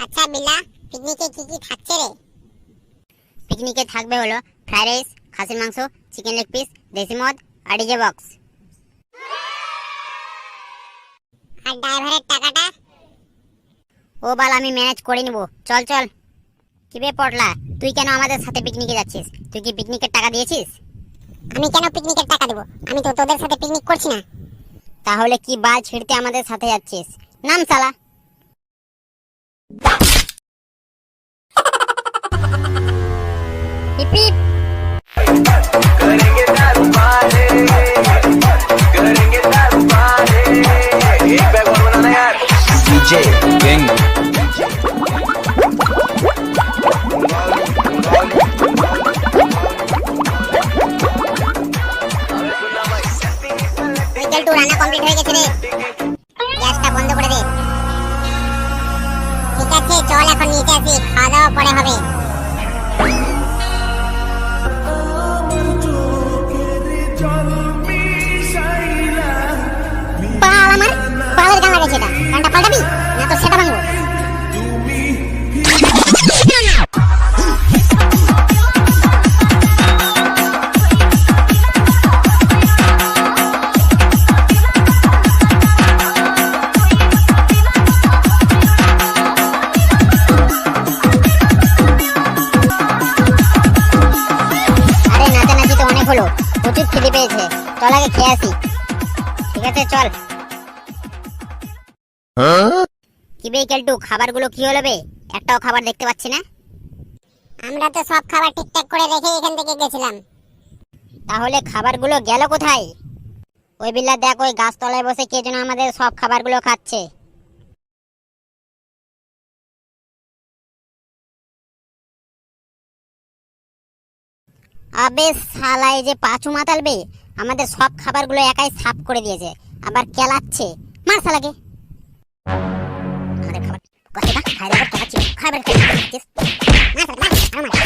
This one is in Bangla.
আচ্ছা বিল্লা, পিকনিকে কি কি থাকছে রে? পিকনিকে থাকবে হলো ফ্রাইড রাইস, খাসির মাংস, চিকেন লেগ পিস, দেশি মদ আর ডিজে বক্স। আর ড্রাইভারের টাকাটা? ও বাল আমি ম্যানেজ করে নিব, চল চল। কি বে পটলা, তুই কেন আমাদের সাথে পিকনিকে যাচ্ছিস? তুই কি পিকনিকের টাকা দিয়েছিস? আমি কেন পিকনিকের টাকা দেব? আমি তো তোদের সাথে পিকনিক করছি না। তাহলে কি বাল ছিড়তে আমাদের সাথে যাচ্ছিস? নাম শালা। পিপ পিপ। करेंगे दारू पारे, करेंगे दारू पारे। एक बैग और बनाना यार। DJ king. চল টু রান্না কমপ্লিট হয়ে গেছে রে, গ্যাসটা বন্ধ করে দে। ঠিক আছে চল এখন নিচে আসি, খাওয়া দাওয়া পরে হবে। বাল আমার বালের গান লাগাইছে, এটা গানটা পাল্টাবি না তো সেটা ভাঙবো। আরে নাচানাচি তো অনেক হলো, প্রচুর খিদে পেয়েছে, চল আগে খেয়ে আসি। ঠিক আছে চল। কি বে কেলটু, খাবারগুলো কি হলো বে? একটাও খাবার দেখতে পাচ্ছি না। আমরা তো সব খাবার ঠিকঠাক করে রেখে এখান থেকে গেছিলাম। তাহলে খাবারগুলো গেল কোথায়? ওই বিল্লা দেখ, ওই গাছতলায় বসে কে যেন আমাদের সব খাবারগুলো খাচ্ছে। আবে শালা, এই যে পাঁচু মাতাল বে, আমাদের সব খাবারগুলো একাই সাফ করে দিয়েছে, আবার কেলাচ্ছে। মার শালাকে। আমাদের খাবার কথা খাই দাও, খাচ্ছি খাবার খাচ্ছিস। মার শালা, মার, মার।